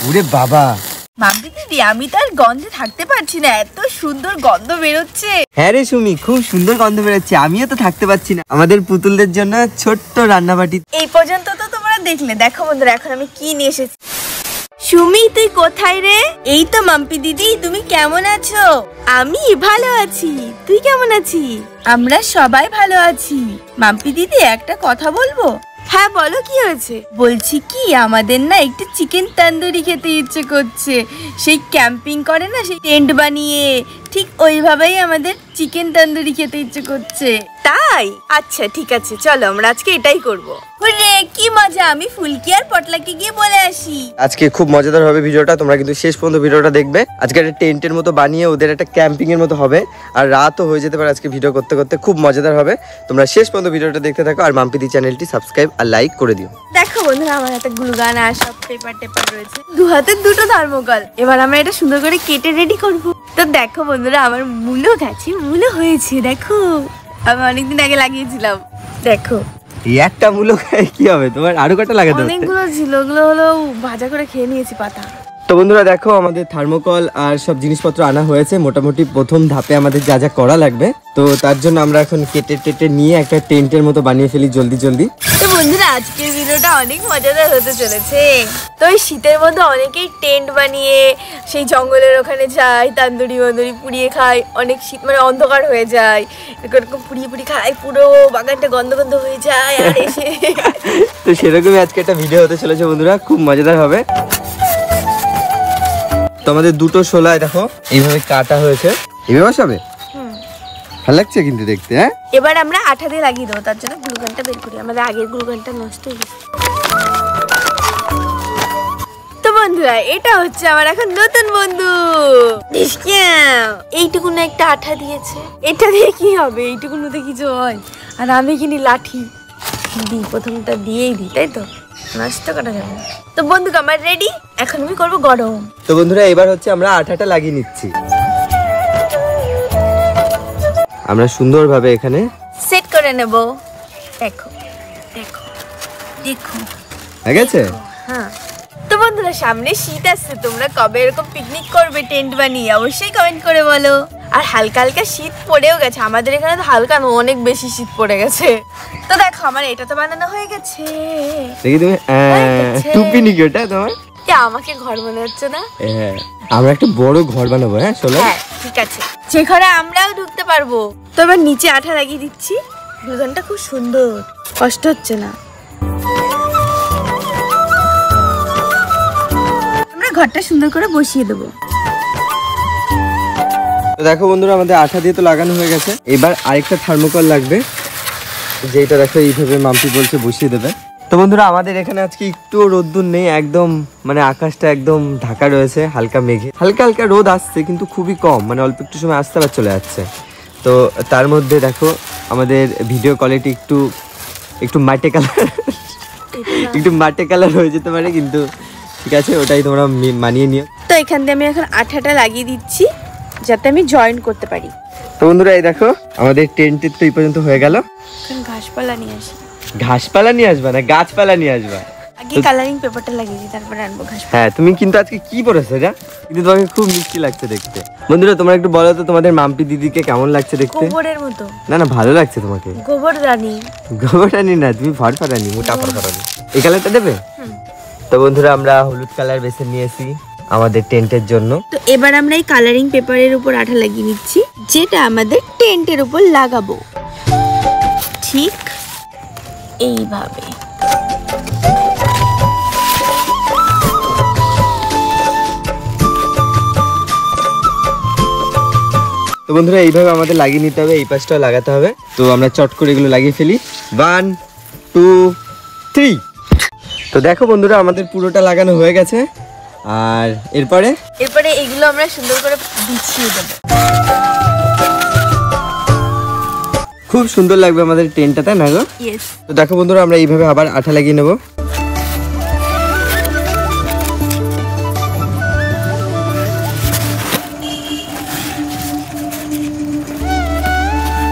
ওরে বাবা মাম্পি দিদি, আমি তো আর গন্ধে থাকতে পারছি না, এত সুন্দর গন্ধ বেরোচ্ছে। হ্যাঁ রে সুমি, খুব সুন্দর গন্ধ বেরোচ্ছে, আমিও তো থাকতে পারছি না। আমাদের পুতুলদের জন্য ছোট্ট রান্নাবাটি। এই পর্যন্ত তো তোমরা দেখলে, দেখো বন্ধুরা এখন আমি কি নিয়ে এসেছি। সুমি তুই কোথায় রে? এই তো মাম্পি দিদি, তুমি কেমন আছো? আমি ভালো আছি, তুই কেমন আছিস? আমরা সবাই ভালো আছি। মাম্পি দিদি একটা কথা বলবো? হ্যাঁ বলো, কি হয়েছে? বলছি কি, আমাদের না একটু চিকেন তন্দুরি খেতে ইচ্ছে করছে। সেই ক্যাম্পিং করে না, সেই টেন্ট বানিয়ে ঠিক ওইভাবেই আমাদের চিকেন তন্দুরি খেতে ইচ্ছে করছে। তাই? আচ্ছা ঠিক আছে, চলো আমরা আজকে এটাই করবো। হুররে, কি মজা! আমি ফুলকি আর পটলাকে গিয়ে বলে আসি। আজকে খুব মজাদার হবে ভিডিওটা, তোমরা কিন্তু শেষ পর্যন্ত ভিডিওটা দেখবে। আজকে একটা টেন্টের মতো বানিয়ে ওদের একটা ক্যাম্পিং এর মতো হবে, আর রাতও হয়ে যেতে পারে আজকে ভিডিও করতে করতে। খুব মজাদার হবে, তোমরা শেষ পর্যন্ত ভিডিওটা দেখতে থাকো। আর মাম্পিদি চ্যানেলটি সাবস্ক্রাইব আর লাইক করে দিও। দেখো বন্ধুরা, আমার হাতে গ্লুগান আর সব পেপার টেপার রয়েছে, দু হাতে দুটো থার্মোকল। এবার আমরা এটা সুন্দর করে কেটে রেডি করব। তো দেখো বন্ধুরা, আমার মূলো গাছে মূলো হয়েছে, দেখো আমি অনেকদিন আগে লাগিয়েছিলাম। দেখো এই একটা মূলো কি হবে, তোমার আরো কটা লাগাতে হবে? অনেকগুলো ছিল, ওগুলো হলো ভাজা করে খেয়ে নিয়েছি পাতা। তো বন্ধুরা দেখো, আমাদের থার্মোকল আর সব জিনিসপত্র আনা হয়েছে। মোটামুটি প্রথম ধাপে আমাদের যা যা করা লাগবে, তো তার জন্য আমরা এখন কেটে টেটে নিয়ে একটা টেন্টের মতো বানিয়ে ফেলি জলদি জলদি। তো বন্ধুরা, আজকের ভিডিওটা অনেক মজাদার হতে চলেছে। তো এই শীতের মধ্যে অনেকেই টেন্ট বানিয়ে সেই জঙ্গলের ওখানে যায়, তান্দুরি বান্দুরি পুড়িয়ে খায়। অনেক শীত মানে অন্ধকার হয়ে যায়, এরকম পুড়িয়ে পুড়িয়ে খায়, পুরো বাগানটা গন্ধ গন্ধ হয়ে যায়। আর এসে তো সেরকমই আজকে একটা ভিডিও হতে চলেছে বন্ধুরা, খুব মজাদার হবে। তো আমাদের দুটো শোলায় দেখো এইভাবে কাটা হয়েছে, এইভাবে বসাবে। ভালো লাগছে কিন্তু দেখতে। হ্যাঁ, এবার আমরা আঠা দিয়ে লাগিয়ে দেবো, তার জন্য গ্লুগানটা বের করি, আমাদের আগের গ্লুগানটা নষ্ট হয়ে গেছে। তো বন্ধুরা, এটা হচ্ছে আমার এখন নতুন বন্ধু। এইটুকুন একটা আঠা দিয়েছে, এটা দিয়ে কি হবে? এইটুকুনতে কিছু হয়? আর আমি কিনি লাঠি দিই, প্রথমটা দিয়েই দিই, তাই তো নষ্ট করা যাবে না। তো বন্ধু আমার রেডি, এখন আমি করবো গরম। তো বন্ধুরা এবার হচ্ছে আমরা আঠাটা লাগিয়ে নিচ্ছি। আমরা সুন্দরভাবে এখানে সেট করে নেব। দেখো দেখো দেখো, হয়ে গেছে। হ্যাঁ। তো বন্ধুরা, সামনে শীত আসছে, তোমরা কবে এরকম পিকনিক করবে টেন্ট বানিয়ে অবশ্যই কমেন্ট করে বলো। আর হালকা হালকা শীত পড়েও গেছে, আমাদের এখানে তো হালকা না, অনেক বেশি শীত পড়ে গেছে। তো দেখো আমার এটা তো বানানো হয়ে গেছে। দেখি তুমি টুপি নিকি ওটা তোমার? আমাকে ঘর মনে হচ্ছে না? হ্যাঁ, আমরা একটা বড় ঘর বানাবো। হ্যাঁ চলো। হ্যাঁ ঠিক আছে, যে ঘরে আমরাও ঢুকতে পারবো। তো এবার নিচে আঠা লাগিয়ে দিচ্ছি। দুজনটা খুব সুন্দর, কষ্ট হচ্ছে না। আমরা ঘরটা সুন্দর করে বসিয়ে দেবো। তো দেখো বন্ধুরা, আমাদের আঠা দিয়ে তো লাগানো হয়ে গেছে। এবার আরেকটা থার্মোকল লাগবে, যেটা দেখো এইভাবে মাম্পি বলছে বসিয়ে দেবে। তো বন্ধুরা, আমাদের এখানে আজকে একটু রোদ্দুর নেই, একদম মানে আকাশটা একদম ঢাকা রয়েছে হালকা মেঘে। হালকা হালকা রোদ আসছে, কিন্তু খুবই কম, মানে অল্প একটু সময় আসতে আবার চলে যাচ্ছে। তো তার মধ্যে দেখো আমাদের ভিডিও কোয়ালিটি একটু মাটে কালার একটু মাটে কালার হয়ে যেতে পারে, কিন্তু ঠিক আছে, ওটাই তোমরা মানিয়ে নিও। তো এখান দিয়ে আমি এখন আঠাটা লাগিয়ে দিচ্ছি, যাতে আমি জয়েন করতে পারি। তো বন্ধুরা এই দেখো, আমাদের টেন্টের তো এই পর্যন্ত হয়ে গেল। এখন ঘাসপালা নিয়ে আসি। ঘাসপালা নিয়ে আসবা না, গাছপালা নিয়ে আসবা। আগে কালারিং পেপারটা লাগিয়ে দিই, তারপরে আনবো ঘাসপালা। হ্যাঁ, তুমি কিন্তু আজকে কি পরেছো এটা? কিন্তু তোমাকে খুব মিষ্টি লাগছে দেখতে। বন্ধুরা তোমরা একটু বলো তো, তোমাদের মাম্পি দিদিকে কেমন লাগছে দেখতে? গোবরের মতো। না না, ভালো লাগছে তোমাকে। গোবর রানী। গোবর রানী না, তুমি ফরফরানি, মোটা ফরফরানি। এই কালারটা দেবে? তো বন্ধুরা, আমরা হলুদ কালার বেছে নিয়েছি আমাদের টেন্টের জন্য। তো এবার আমরা এই কালারিং পেপারের উপর আঠা লাগিয়ে নিচ্ছি, যেটা আমাদের টেন্টের উপর লাগাবো ঠিক এইভাবে। তো বন্ধুরা এইভাবে আমাদের লাগিয়ে নিতে হবে, এই পাশটাও লাগাতে হবে। তো আমরা চট করে এগুলো লাগিয়ে ফেলি। 1 2 3। তো দেখো বন্ধুরা, আমাদের পুরোটা লাগানো হয়ে গেছে। আর এরপরে এগুলো আমরা সুন্দর করে বিছিয়ে দেবো। খুব সুন্দর লাগবে আমাদের টেন্টটা, তাই না গো? ইয়েস। তো দেখো বন্ধুরা, আমরা এইভাবে আবার আঠা লাগিয়ে নেব।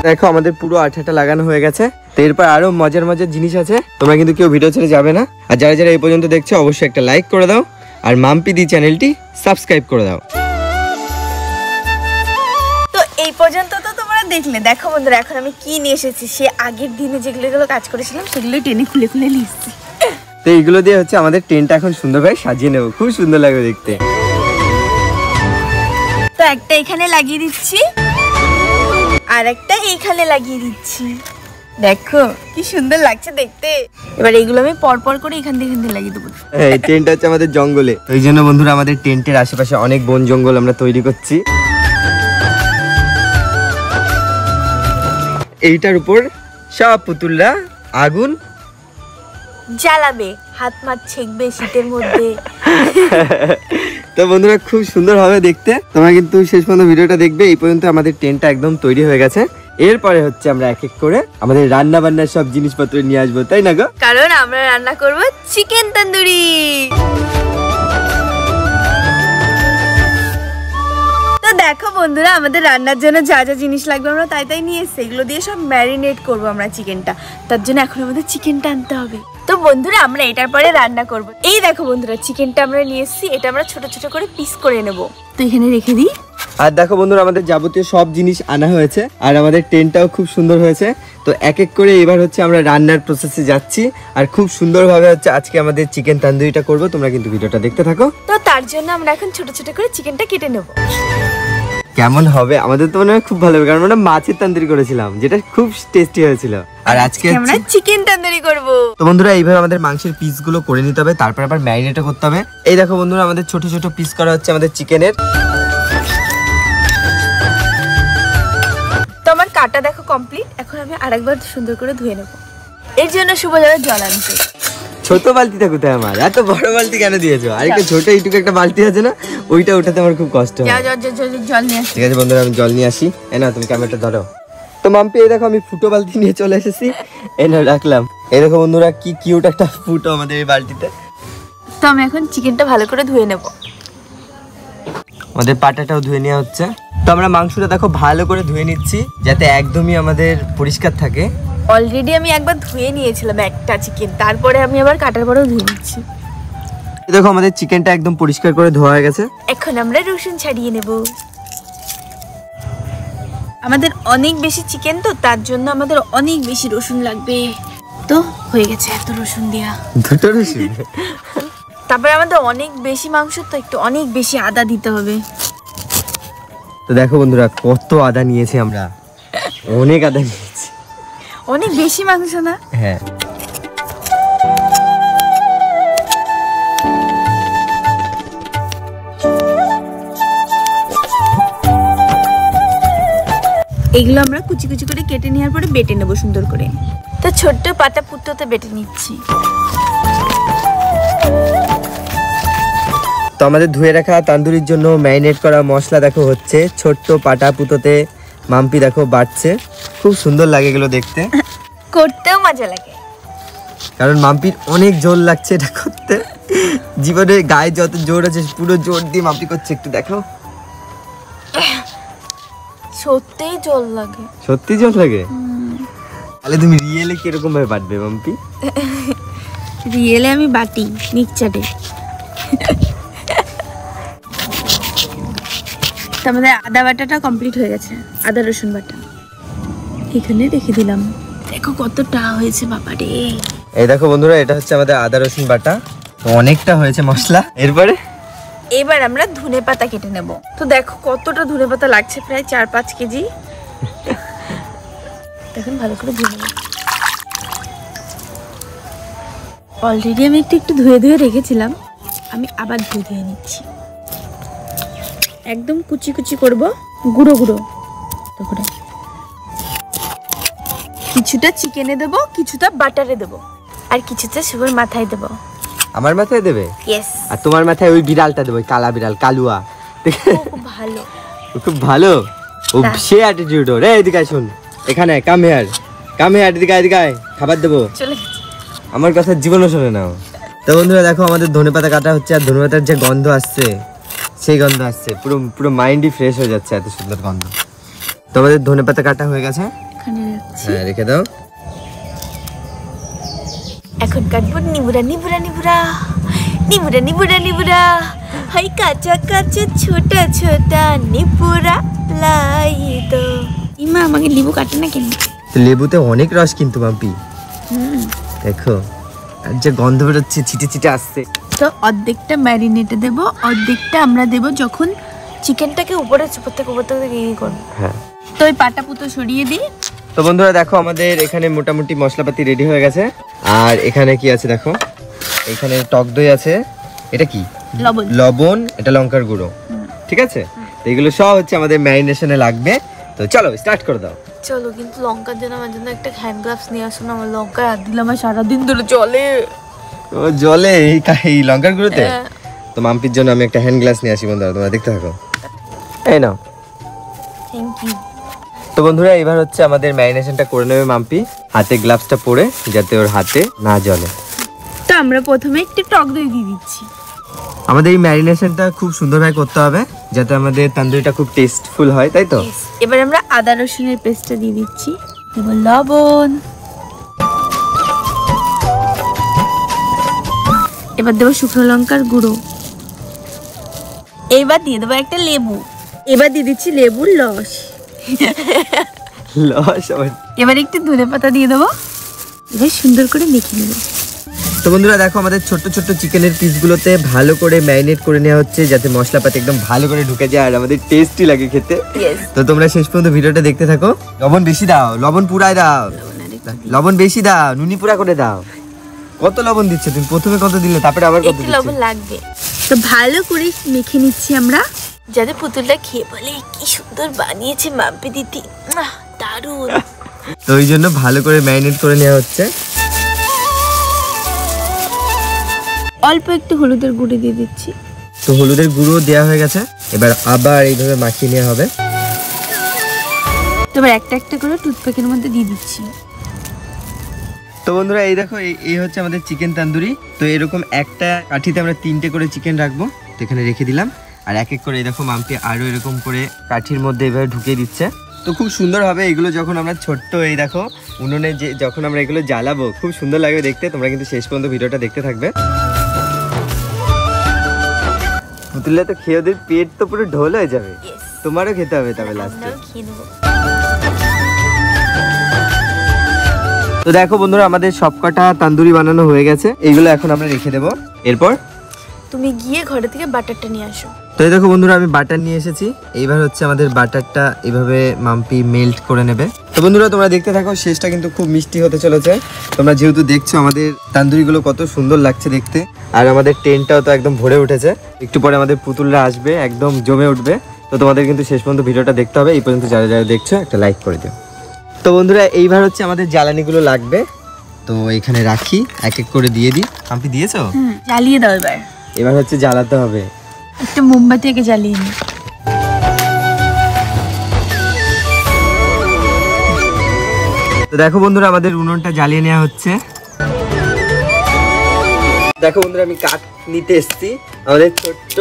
দেখো আমাদের পুরো আঠাটা লাগানো হয়ে গেছে। তো এরপর আরো মজার মজার জিনিস আছে, তোমরা কিন্তু কেউ ভিডিও ছেড়ে যাবে না। আর যারা যারা এই পর্যন্ত দেখছো অবশ্যই একটা লাইক করে দাও। আর মাম্পি দি চ্যানেলটি সাবস্ক্রাইব করে দাও। তো এই পর্যন্ত তো তোমরা দেখলে। দেখো বন্ধুরা এখন আমি কি নিয়ে এসেছি, সে আগের দিনে যেগুলো কাজ করেছিলাম সেগুলো টেনে খুলে খুলে নিচ্ছি। তো এইগুলো দিয়ে হচ্ছে আমাদের টেন্টটা এখন সুন্দরভাবে সাজিয়ে নেবো, খুব সুন্দর লাগবে দেখতে। তো একটা এখানে লাগিয়ে দিচ্ছি আর একটা এখানে লাগিয়ে দিচ্ছি। দেখো কি সুন্দর লাগছে দেখতে। এবার এগুলো আমি পরপর করে এখান থেকে লাগিয়ে দেবো। এই টেন্ট হচ্ছে আমাদের জঙ্গলে, ওই জন্য বন্ধুরা আমাদের টেন্টের আশেপাশে অনেক বন জঙ্গল আমরা তৈরি করছি। এইটার উপর সব পুতুলরা আগুন জ্বালাবে, হাত মাত ছেঁকবে শীতের মধ্যে। তো বন্ধুরা খুব সুন্দর হবে দেখতে। তোমরা কিন্তু শেষ পর্যন্ত ভিডিওটা দেখবে। এই পর্যন্ত আমাদের টেন্টটা একদম তৈরি হয়ে গেছে। এরপরে হচ্ছে আমরা এক এক করে আমাদের রান্না বান্নার সব জিনিসপত্র নিয়ে আসবো, তাই না গো? কারণ আমরা রান্না করব চিকেন তন্দুরি। তো দেখো বন্ধুরা আমাদের রান্নার জন্য যা যা জিনিস লাগবে আমরা তাই তাই নিয়ে এসেছি। এগুলো দিয়ে সব ম্যারিনেট করবো আমরা চিকেনটা। তার জন্য এখন আমাদের চিকেনটা আনতে হবে। তো বন্ধুরা আমরা এটার পরে রান্না করব। এই দেখো বন্ধুরা চিকেনটা আমরা নিয়ে এসেছি, এটা আমরা ছোট ছোট করে পিস করে নেব। তো এখানে রেখে দিই। আর দেখো বন্ধুরা আমাদের যাবতীয় সব জিনিস আনা হয়েছে আর আমাদের টেন্টটাও খুব সুন্দর হয়েছে। তো এক এক করে এবার হচ্ছে আমরা রান্নার প্রসেসে যাচ্ছি আর খুব সুন্দরভাবে হচ্ছে আজকে আমাদের চিকেন তন্দুরিটা করব। তোমরা কিন্তু ভিডিওটা দেখতে থাকো। তো তার জন্য আমরা এখন ছোট ছোট করে চিকেনটা কেটে নেব। কেমন হবে আমাদের তো মনে হয় খুব ভালো হবে, কারণ আমরা মাছের তন্দুরি করেছিলাম যেটা খুব টেস্টি হয়েছিল। আর আজকে আমরা চিকেন তন্দুরি করব। তো বন্ধুরা এইভাবে আমাদের মাংসের পিসগুলো করে নিতে হবে, তারপর আবার ম্যারিনেটও করতে হবে। এই দেখো বন্ধুরা আমাদের ছোট ছোট পিস করা হচ্ছে আমাদের চিকেনের। তো আমার কাটা দেখো কমপ্লিট। এখন আমি আরেকবার সুন্দর করে ধুয়ে নেব। এর জন্য শুভ যাবে জল আনতে। ছোট বালতিটা কোথায় আমার? এত বড় বালতি কেন দিয়েছো? আর একটা ছোট এইটুকু একটা বালতি আছে না, ওইটা উঠাতে আমার খুব কষ্ট হয়। জল নিয়ে আসি। ঠিক আছে বন্ধুরা আমি জল নিয়ে আসি। এই নাও তুমি ক্যামেরাটা ধরো। তো মাম্পি এই দেখো আমি ফুটো বালতি নিয়ে চলে এসেছি, এই নাও রাখলাম। এই দেখো বন্ধুরা কি কিউট একটা ফুটো আমাদের এই বালতিতে। তো আমি এখন চিকেনটা ভালো করে ধুয়ে নেব। আমাদের পাটাটাও ধুয়ে নেওয়া হচ্ছে। তো আমরা মাংসটা দেখো ভালো করে ধুয়ে নিচ্ছি যাতে একদমই আমাদের পরিষ্কার থাকে। অলরেডি আমি একবার ধুয়ে নিয়েছিলাম একটা চিকেন, তারপরে আমি আবার কাটার পরেও ধুয়ে নিচ্ছি। দেখো আমাদের চিকেনটা একদম পরিষ্কার করে ধোয়া হয়ে গেছে। এখন আমরা রসুন ছাড়িয়ে নেব। আমাদের অনেক বেশি চিকেন, তো তার জন্য আমাদের অনেক বেশি রসুন লাগবে। তো হয়ে গেছে এত রসুন দেয়া। দুটো রসুন। তারপরে আমাদের অনেক বেশি মাংস, তো একটু অনেক বেশি আদা দিতে হবে। তো দেখো বন্ধুরা কত আদা নিয়েছি আমরা, অনেক আদা নিয়েছি। অনেক বেশি মাংস না? হ্যাঁ। এগুলো আমরা কুচি কুচি করে কেটে নেওয়ার পরে বেটে নেব সুন্দর করে। তো ছোট্ট পাতা পুত্ততে বেটে নিচ্ছি। তো আমাদের ধুয়ে রাখা তান্দুরির জন্য ম্যারিনেট করা মশলা দেখো হচ্ছে ছোট্ট পাটা পুতোতে মাম্পি দেখো বাটছে। খুব সুন্দর লাগে এগুলো দেখতে, করতেও মজা লাগে। কারণ মাম্পির অনেক জোর লাগছে এটা করতে। জীবনে গায়ে যত জোর আছে পুরো জোর দিয়ে মাম্পি করছে। একটু দেখো, সত্যিই জল লাগে। সত্যি জোর লাগে? তাহলে তুমি রিয়েলে কিরকম ভাবে বাটবে মাম্পি? রিয়েলে আমি বাটি মিক্সচারে। তো আমাদের আদা বাটাটা কমপ্লিট হয়ে গেছে, আদা রসুন বাটা এখানে রেখে দিলাম। দেখো কতটা হয়েছে বাবা রে। এই দেখো বন্ধুরা এটা হচ্ছে আমাদের আদা রসুন বাটা, অনেকটা হয়েছে মশলা। এরপরে এবার আমরা ধনে পাতা কেটে নেব। তো দেখো কতটা ধনে পাতা লাগছে, প্রায় 4-5 কেজি। এখন ভালো করে ধুয়ে নেব। অলরেডি আমি একটু ধুয়ে ধুয়ে রেখেছিলাম, আমি আবার ধুয়ে নিচ্ছি। একদম কুচি কুচি করব, গুঁড়ো গুঁড়ো করে। কিছুটা চিকেনে দেবো, কিছুটা বাটারে দেবো, আর কিছুটা শুভর মাথায় দেবো। আমার মাথায় দেবে? ইয়েস। আর তোমার মাথায় ওই বিড়ালটা দেবো, কালা বিড়াল, কালুয়া। খুব ভালো, খুব ভালো। ও সে অ্যাটিটিউড ওর। এদিকে শুন, এখানে কাম হেয়ার, কাম হেয়ার, এদিকে খাবার দেবো। চলে গেছে। আমার কথা জীবনও শোনে নাও। তো বন্ধুরা দেখো আমাদের ধনেপাতা কাটা হচ্ছে, আর ধনেপাতার যে গন্ধ আসছে সেই গন্ধ আসছে, পুরো পুরো মাইন্ডই ফ্রেশ হয়ে যাচ্ছে, এত সুন্দর গন্ধ। তো আমাদের ধনেপাতা কাটা হয়ে গেছে, এখানে রাখছি। হ্যাঁ রেখে দাও। এখন কাটবো নিবুড়া নিবুড়া নিবুড়া। নিবুড়া নিবুড়া নিবুড়া, হাই কাঁচা কাঁচা ছোটা ছোটা নিবুড়া লাই দো। ইমা আমাকে লেবু কাটে না কেন? লেবুতে অনেক রস কিন্তু মাম্পি, দেখো আর যে গন্ধ বেরোচ্ছে, ছিটে ছিটে আসছে। তো অর্ধেকটা ম্যারিনেটে দেবো, অর্ধেকটা আমরা দেবো যখন চিকেনটাকে উপরে উপর থেকে ইয়ে করবো। হ্যাঁ, তো ওই পাটা পুতো সরিয়ে দিই। তো বন্ধুরা দেখো আমাদের এখানে মোটামুটি মশলাপাতি রেডি হয়ে গেছে। আর এখানে কি আছে দেখো, এখানে টক দই আছে, এটা কি লবণ, লবণ, এটা লঙ্কার গুঁড়ো, ঠিক আছে। তো এগুলো সব হচ্ছে আমাদের ম্যারিনেশনে লাগবে। তো চলো স্টার্ট করে দাও। চলো, কিন্তু লঙ্কার জন্য আমার জন্য একটা হ্যান্ড গ্লাভস নিয়ে আসো না। আমার লঙ্কা হাত দিলে আমার সারাদিন ধরে জলে। ও জলে এই লঙ্কার গুঁড়োতে? তো মাম্পির জন্য আমি একটা হ্যান্ড গ্লাস নিয়ে আসি বন্ধুরা, তোমরা দেখতে থাকো। এই নাও। Thank you. তো বন্ধুরা এবার হচ্ছে আমাদের ম্যারিনেশনটা করে নেবে মাম্পি, হাতে গ্লাভসটা পরে যাতে ওর হাতে না জ্বলে। তো আমরা প্রথমে একটু টক দই দিয়ে দিচ্ছি। আমাদের এই ম্যারিনেশনটা খুব সুন্দরভাবে করতে হবে যাতে আমাদের তন্দুরিটা খুব টেস্টফুল হয়, তাই তো? এবার আমরা আদা রসুনের পেস্টটা দিয়ে দিচ্ছি, এবার লবণ, এবার দেবো শুকনো লঙ্কার গুঁড়ো, এবার দিয়ে দেবো একটা লেবু, এবার দিয়ে দিচ্ছি লেবুর রস, এবার একটু ধনে পাতা দিয়ে দেবো, এবার সুন্দর করে মেখে নেবো। তো বন্ধুরা দেখো আমাদের ছোট্ট ছোট্ট চিকেনের পিসগুলোতে ভালো করে ম্যারিনেট করে নেওয়া হচ্ছে যাতে মশলাপাতি একদম ভালো করে ঢুকে যায় আর আমাদের টেস্টি লাগে খেতে। তো তোমরা শেষ পর্যন্ত ভিডিওটা দেখতে থাকো। লবণ বেশি দাও, লবণ পুরাই দাও, লবণ বেশি দাও, নুনি পুরা করে দাও। কত লবণ দিচ্ছে তুমি? প্রথমে কত দিলে, তারপরে আবার কত একটু লবণ লাগবে। তো ভালো করে মেখে নিচ্ছি আমরা, যাতে পুতুলটা খেয়ে বলে কি সুন্দর বানিয়েছে মাম্পি দিদি, দারুণ। তো ওই জন্য ভালো করে ম্যারিনেট করে নেওয়া হচ্ছে। অল্প একটু হলুদের গুঁড়ো দিয়ে দিচ্ছি। তো হলুদের গুঁড়ো দেওয়া হয়ে গেছে, এবার আবার এইভাবে মাখিয়ে নেওয়া হবে। তো এবার একটা একটা করে টুথপিকের মধ্যে দিয়ে দিচ্ছি। তো বন্ধুরা এই দেখো, এই হচ্ছে আমাদের চিকেন তন্দুরি। তো এরকম একটা কাঠিতে আমরা 3টে করে চিকেন রাখবো, তো এখানে রেখে দিলাম। আর এক এক করে এই দেখো মাম্পি আরো এরকম করে কাঠির মধ্যে এভাবে ঢুকিয়ে দিচ্ছে। তো খুব সুন্দর হবে এগুলো যখন আমরা ছোট্ট এই দেখো উনুনে যে যখন আমরা এগুলো জ্বালাবো, খুব সুন্দর লাগবে দেখতে। তোমরা কিন্তু শেষ পর্যন্ত ভিডিওটা দেখতে থাকবে। পুতুলে তো খেয়ে ওদের পেট তো পুরো ঢোল হয়ে যাবে, তোমারও খেতে হবে তবে লাস্টে। তো দেখো বন্ধুরা আমাদের সবকটা তন্দুরি বানানো হয়ে গেছে, এইগুলো এখন আমরা রেখে দেবো। এরপর তুমি গিয়ে ঘরে থেকে বাটারটা নিয়ে আসো। তো এই দেখো বন্ধুরা আমি বাটার নিয়ে এসেছি, এইবার হচ্ছে আমাদের বাটারটা এইভাবে মাম্পি মেল্ট করে নেবে। তো বন্ধুরা তোমরা দেখতে থাকো, শেষটা কিন্তু খুব মিষ্টি হতে চলেছে। তোমরা যেহেতু দেখছো আমাদের তান্দুরিগুলো কত সুন্দর লাগছে দেখতে, আর আমাদের টেন্টটাও তো একদম ভরে উঠেছে। একটু পরে আমাদের পুতুলরা আসবে, একদম জমে উঠবে। তো তোমাদের কিন্তু শেষ পর্যন্ত ভিডিওটা দেখতে হবে। এই পর্যন্ত যারা যারা দেখছো একটা লাইক করে দিও। তো বন্ধুরা এইবার হচ্ছে আমাদের জ্বালানিগুলো লাগবে, তো এখানে রাখি, এক এক করে দিয়ে দিই। মাম্পি দিয়েছো? জ্বালিয়ে দাও। এবার হচ্ছে জ্বালাতে হবে, একটা মোমবাতি আগে জ্বালিয়ে নি। তো দেখো বন্ধুরা আমাদের উনুনটা জ্বালিয়ে নেওয়া হচ্ছে। দেখো বন্ধুরা আমি কাঠ নিতে এসেছি, আমাদের ছোট্ট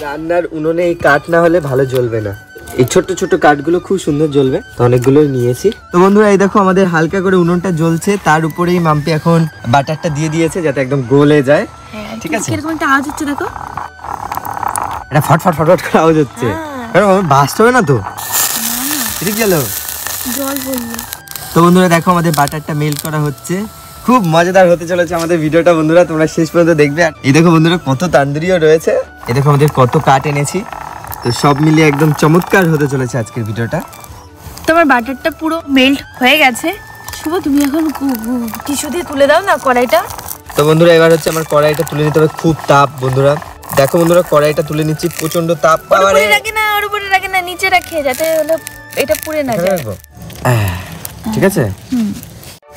রান্নার উনুনে এই কাঠ না হলে ভালো জ্বলবে না। এই ছোট্ট ছোট্ট কাঠগুলো খুব সুন্দর জ্বলবে, তো অনেকগুলোই নিয়েছি। তো বন্ধুরা এই দেখো আমাদের হালকা করে উনুনটা জ্বলছে, তার উপরেই মাম্পি এখন বাটারটা দিয়ে দিয়েছে যাতে একদম গলে যায়। ঠিক আছে, এরকম একটা আওয়াজ হচ্ছে দেখো, এটা ফটফট ফটফট করে আওয়াজ হচ্ছে। কারণ বাস্ট হবে না তো, ঠিক গেল জল বললো। তো বন্ধুরা দেখো আমাদের বাটারটা মেল্ট করা হচ্ছে, খুব মজাদার হতে চলেছে আমাদের ভিডিওটা। বন্ধুরা তোমরা শেষ পর্যন্ত দেখবে। আর এই দেখো বন্ধুরা কত তান্দুরিও রয়েছে, এই দেখো আমাদের কত কাঠ এনেছি। তো সব মিলিয়ে একদম চমৎকার হতে চলেছে আজকের ভিডিওটা। তোমার বাটারটা পুরো মেল্ট হয়ে গেছে। শুভ তুমি এখন টিস্যু দিয়ে তুলে দাও না কড়াইটা। তো বন্ধুরা এবার হচ্ছে আমার কড়াইটা তুলে নিতে হবে, খুব তাপ বন্ধুরা। দেখো বন্ধুরা কড়াইটা তুলে নিচ্ছি, প্রচন্ড তাপ। উপরে রাখে না, ওর উপরে রাখে না, নিচে রাখে যাতে এটা পুড়ে না যায়। ঠিক আছে,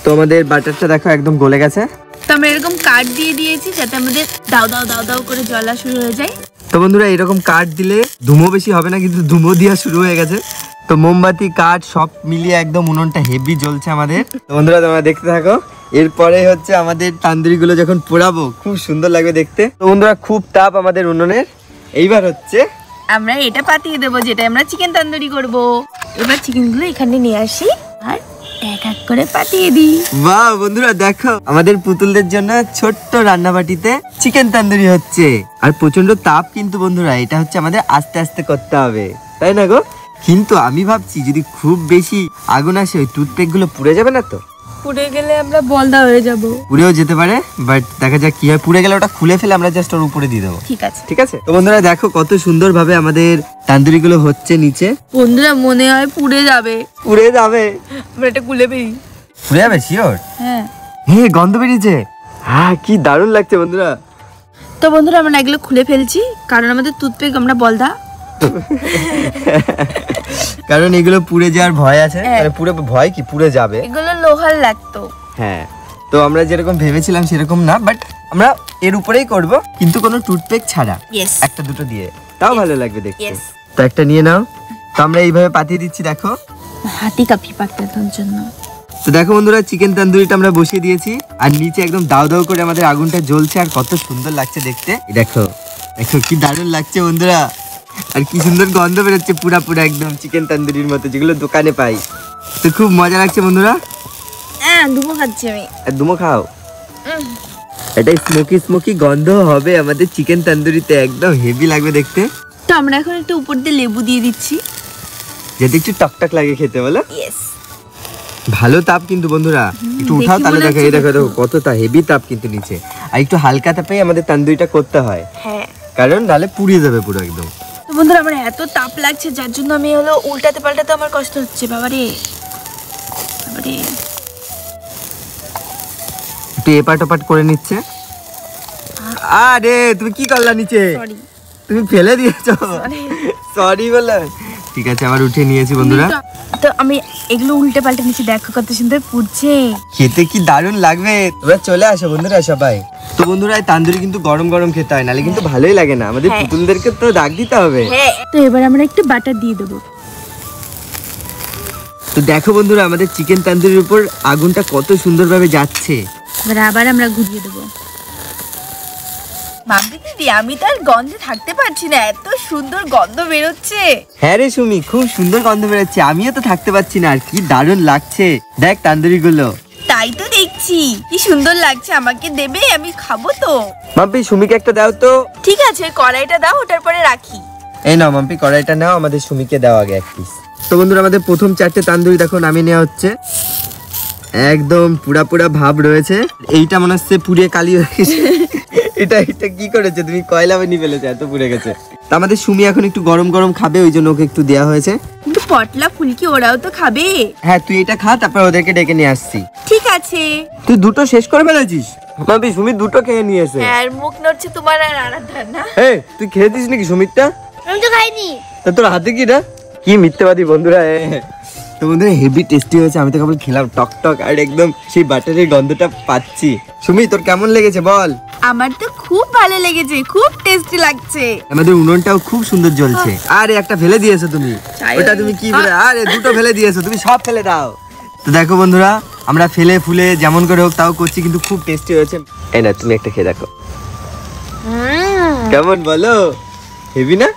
তো আমাদের বাটারটা দেখো একদম গলে গেছে। তো আমরা এরকম কাঠ দিয়ে দিয়েছি যাতে আমাদের দাও দাও দাও দাও করে জ্বলা শুরু হয়ে যায়। তো বন্ধুরা এরকম কাঠ দিলে ধুমো বেশি হবে না, কিন্তু ধুমো দেওয়া শুরু হয়ে গেছে। তো মোমবাতি কাঠ সব মিলিয়ে একদম উনুনটা হেভি জ্বলছে আমাদের। তো বন্ধুরা তোমরা দেখতে থাকো, এরপরে হচ্ছে আমাদের তান্দুরিগুলো যখন পোড়াবো খুব সুন্দর লাগবে দেখতে। তো বন্ধুরা খুব তাপ আমাদের উনুনের। এইবার হচ্ছে আমরা এটা পাতিয়ে দেবো, যেটা আমরা চিকেন তন্দুরি করব। এবার চিকেনগুলো এখানে নিয়ে আসি আর এক এক করে পাঠিয়ে দিই। বাহ বন্ধুরা দেখো, আমাদের পুতুলদের জন্য ছোট্ট রান্নাবাটিতে চিকেন তন্দুরি হচ্ছে। আর প্রচন্ড তাপ কিন্তু বন্ধুরা, এটা হচ্ছে আমাদের আস্তে আস্তে করতে হবে, তাই না গো? কিন্তু আমি ভাবছি যদি খুব বেশি আগুন আসে ওই টুথপেক গুলো পুড়ে যাবে না তো? পুড়ে গেলে আমরা বলদা হয়ে যাব। পুড়েও যেতে পারে, বাট দেখা যাক কি হয়। পুড়ে গেলে ওটা খুলে ফেলে আমরা জাস্ট ওর উপরে দিয়ে দেবো। ঠিক আছে, ঠিক আছে। তো বন্ধুরা দেখো কত সুন্দর ভাবে আমাদের তান্দুরি গুলো হচ্ছে নিচে। বন্ধুরা মনে হয় পুড়ে যাবে। পুড়ে যাবে? আমরা এটা খুলে ফেলি। পুড়ে যাবে শিওর? হ্যাঁ। হে গন্ধ বেরিয়েছে। হ্যাঁ কি দারুণ লাগছে বন্ধুরা। তো বন্ধুরা আমরা এগুলো খুলে ফেলছি, কারণ আমাদের টুথপেক আমরা বলদা। কারণ এগুলো পুড়ে যাওয়ার ভয় আছে। পুরো ভয় কি পুড়ে যাবে, এগুলো লোহার লাগতো। হ্যাঁ, তো আমরা যেরকম ভেবেছিলাম সেরকম না, বাট আমরা এর উপরেই করব, কিন্তু কোনো টুথপেক ছাড়া। একটা দুটো দিয়ে তাও ভালো লাগবে দেখতে। তো একটা নিয়ে নাও। তো আমরা এইভাবে পাঠিয়ে দিচ্ছি, দেখো হাতি কাপি পাঠানোর জন্য। তো দেখো বন্ধুরা চিকেন তন্দুরিটা আমরা বসিয়ে দিয়েছি, আর নিচে একদম দাও দাও করে আমাদের আগুনটা জ্বলছে, আর কত সুন্দর লাগছে দেখতে। দেখো দেখো কি দারুণ লাগছে বন্ধুরা, আর কি সুন্দর গন্ধ বেরোচ্ছে পুরা পুরা একদম চিকেন তন্দুরির মতো, যেগুলো দোকানে পাই। তো খুব মজা লাগছে বন্ধুরা। দুমো খাচ্ছি আমি। দুমো খাও। এটা স্মোকি স্মোকি গন্ধ হবে আমাদের চিকেন তন্দুরিতে, একদম হেভি লাগবে দেখতে। তো আমরা এখন একটু উপর দিয়ে লেবু দিয়ে দিচ্ছি, যাতে একটু টকটক লাগে খেতে, বলো? ভালো তাপ কিন্তু বন্ধুরা, একটু উঠাও তাহলে দেখো। এই দেখো দেখো কতটা হেভি তাপ কিন্তু নিচে। আর একটু হালকা তাপেই আমাদের তন্দুরিটা করতে হয়, কারণ নালে পুড়িয়ে যাবে পুরো একদম। তো বন্ধুরা আমার এত তাপ লাগছে, যার জন্য আমি হলো উল্টাতে পাল্টাতে আমার কষ্ট হচ্ছে। বাবারে বাবারে, একটু এপাট ওপাট করে নিচ্ছে। আরে তুমি কি করলা নিচে? তুমি ফেলে দিয়েছো, সরি বলে। ঠিক আছে আবার উঠে নিয়েছি বন্ধুরা। তো আমি এগুলো উল্টে পাল্টে নিচ্ছি, দেখো কত সুন্দর পুড়ছে। খেতে কি দারুণ লাগবে। তোমরা চলে আসো বন্ধুরা সবাই। তো বন্ধুরা এই তান্দুরি কিন্তু গরম গরম খেতে হয়, নালে কিন্তু ভালোই লাগে না। আমাদের পুতুলদেরকে তো ডাক দিতে হবে। তো এবার আমরা একটু বাটার দিয়ে দেবো। তো দেখো বন্ধুরা আমাদের চিকেন তান্দুরির উপর আগুনটা কত সুন্দরভাবে যাচ্ছে। এবার আবার আমরা ঘুরিয়ে দেবো। মাম্পি দিদি, আমি তো আর গন্ধে থাকতে পারছি না, এত সুন্দর গন্ধ বেরোচ্ছে। হ্যাঁ রে সুমি, খুব সুন্দর গন্ধ বেরোচ্ছে, আমিও তো থাকতে পারছি না। আর কি দারুণ লাগছে দেখ তান্দুরি গুলো। তাই তো দেখছি, কি সুন্দর লাগছে। আমাকে দেবে, আমি খাবো তো। মাম্পি সুমিকে একটা দাও তো। ঠিক আছে, কড়াইটা দাও, ওটার পরে রাখি। এই নাও মাম্পি কড়াইটা নাও, আমাদের সুমিকে দাও আগে এক পিস। তো বন্ধুরা আমাদের প্রথম 4টে তান্দুরি দেখো নামিয়ে নেওয়া হচ্ছে, একদম পুরা পুরা ভাব রয়েছে। এইটা মনে হচ্ছে পুড়ে কালি হয়ে গেছে। এটা কি করেছে তুমি? কয়লা বানিয়ে ফেলেছে, এত পুড়ে গেছে। তো আমাদের সুমি এখন একটু গরম গরম খাবে, ওই জন্য ওকে একটু দেওয়া হয়েছে। কিন্তু পটলা ফুলকি ওরাও তো খাবে। হ্যাঁ তুই এটা খা, তারপর ওদেরকে ডেকে নিয়ে আসছি। ঠিক আছে। তুই দুটো শেষ করে ফেলেছিস? মাম্পি সুমি দুটো খেয়ে নিয়েছে। আর মুখ নড়ছে তোমার আর আরাধার না। এই তুই খেয়েছিস নাকি সুমিতটা? আমি তো খাইনি। তা তোর হাতে কি না? কি মিথ্যাবাদী বন্ধুরা। তো বন্ধুরা হেভি টেস্টি হয়েছে, আমি তো কেবল খেলাম টক টক, আর একদম সেই বাটারের গন্ধটা পাচ্ছি। সুমি তোর কেমন লেগেছে বল? আমার তো খুব ভালো লেগেছে, খুব টেস্টি লাগছে। আমাদের উনুনটাও খুব সুন্দর জ্বলছে। আরে একটা ফেলে দিয়েছো তুমি, ওটা তুমি কি বলে? আরে দুটো ফেলে দিয়েছো তুমি, সব ফেলে দাও। তো দেখো বন্ধুরা আমরা ফেলে ফুলে যেমন করে হোক তাও করছি, কিন্তু খুব টেস্টি হয়েছে। এই না তুমি একটা খেয়ে দেখো কেমন, বলো? হেভি না?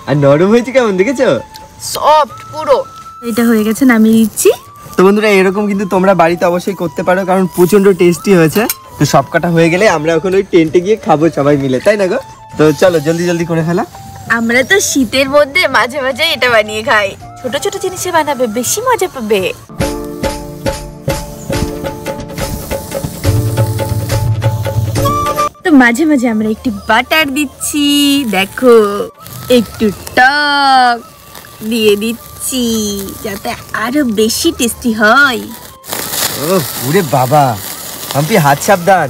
আর নরম হয়েছে কেমন, দেখেছো? সফট পুরো। এটা হয়ে গেছে, নামিয়ে দিচ্ছি। তো বন্ধুরা এরকম কিন্তু তোমরা বাড়িতে অবশ্যই করতে পারো, কারণ প্রচন্ড টেস্টি হয়েছে। তো সব কাটা হয়ে গেলে আমরা এখন ওই টেন্টে গিয়ে খাবো সবাই মিলে, তাই না গো? তো চলো জলদি জলদি করে ফেলা। আমরা তো শীতের মধ্যে মাঝে মাঝে এটা বানিয়ে খাই। ছোট ছোট জিনিসে বানাবে, বেশি মজা পাবে। তো মাঝে মাঝে আমরা একটু বাটার দিচ্ছি, দেখো একটু টক দিয়ে দিচ্ছি, যাতে আরো বেশি টেস্টি হয়। ওরে বাবা মাম্পি হাত সাবধান।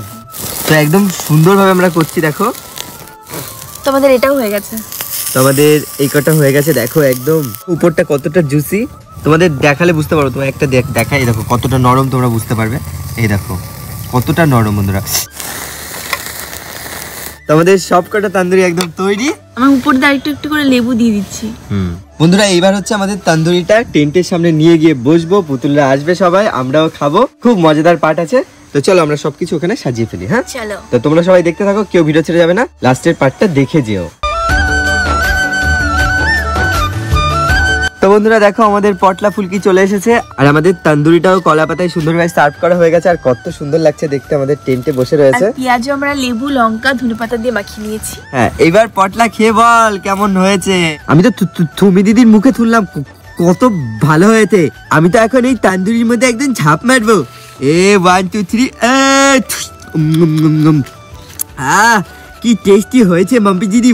তো একদম সুন্দরভাবে আমরা করছি, দেখো। তোমাদের এটাও হয়ে গেছে। তো আমাদের এই কটা হয়ে গেছে, দেখো একদম উপরটা কতটা জুসি। তোমাদের দেখালে বুঝতে পারো, তোমার একটা দেখাই দেখো কতটা নরম, তোমরা বুঝতে পারবে। এই দেখো কতটা নরম বন্ধুরা। তো আমাদের সব কটা তান্দুরি একদম তৈরি। আমার উপর দিয়ে একটু একটু করে লেবু দিয়ে দিচ্ছি। বন্ধুরা এইবার হচ্ছে আমাদের তান্দুরিটা টেন্টের সামনে নিয়ে গিয়ে বসবো, পুতুলরা আসবে সবাই, আমরাও খাবো। খুব মজাদার পার্ট আছে। তো চলো আমরা সবকিছু ওখানে সাজিয়ে ফেলি। হ্যাঁ চলো। তো তোমরা সবাই দেখতে থাকো, কেউ ভিডিও ছেড়ে যাবে না, লাস্টের পার্টটা দেখে যেও। তো বন্ধুরা দেখো আমাদের পটলা ফুলকি চলে এসেছে আর আমাদের তন্দুরিটাও কলা পাতায় সুন্দরভাবে সার্ভ করা হয়ে গেছে আর কত সুন্দর লাগছে দেখতে আমাদের টেন্টে বসে রয়েছে। আর পেঁয়াজও আমরা লেবু লঙ্কা ধনেপাতা দিয়ে মাখিয়ে নিয়েছি। হ্যাঁ এবার পটলা খেয়ে বল কেমন হয়েছে। আমি তো তুমি দিদির মুখে তুললাম কত ভালো হয়েছে। আমি তো এখন এই তন্দুরির মধ্যে একদম ঝাঁপ মারবো। 1 2 3 কি টেস্টি হয়েছে মাম্পি দিদি,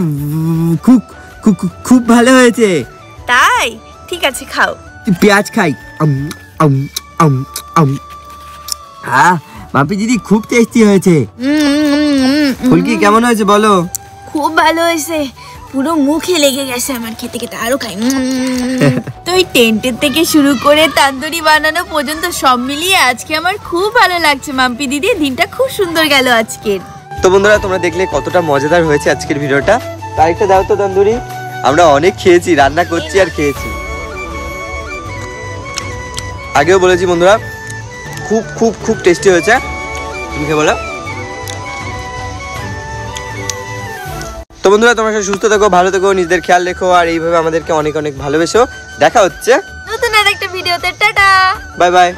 খুব খুব খুব ভালো হয়েছে। তাই ঠিক আছে খাও। পেঁয়াজ খাই। মাম্পি দিদি খুব টেস্টি হয়েছে। ফুলকি কেমন হয়েছে বলো? খুব ভালো হয়েছে, পুরো মুখে লেগে গেছে আমার, খেতে খেতে আরো খাই। তো এই টেন্টের থেকে শুরু করে তান্দুরি বানানো পর্যন্ত সব মিলিয়ে আজকে আমার খুব ভালো লাগছে মাম্পি দিদি, দিনটা খুব সুন্দর গেল আজকের। তো বন্ধুরা তোমরা দেখলে কতটা মজাদার হয়েছে আজকের ভিডিওটা। আরেকটা দাও তো তন্দুরি। আমরা অনেক খেয়েছি, রান্না করছি আর খেয়েছি। আগেও বলেছি বন্ধুরা খুব খুব খুব টেস্টি হয়েছে। তুমি খেয়ে বলো। তো বন্ধুরা তোমরা সুস্থ থেকো, ভালো থেকো, নিজেদের খেয়াল রেখো আর এইভাবে আমাদেরকে অনেক অনেক ভালোবেসো। দেখা হচ্ছে নতুন আরেকটা ভিডিওতে। Tata, bye bye.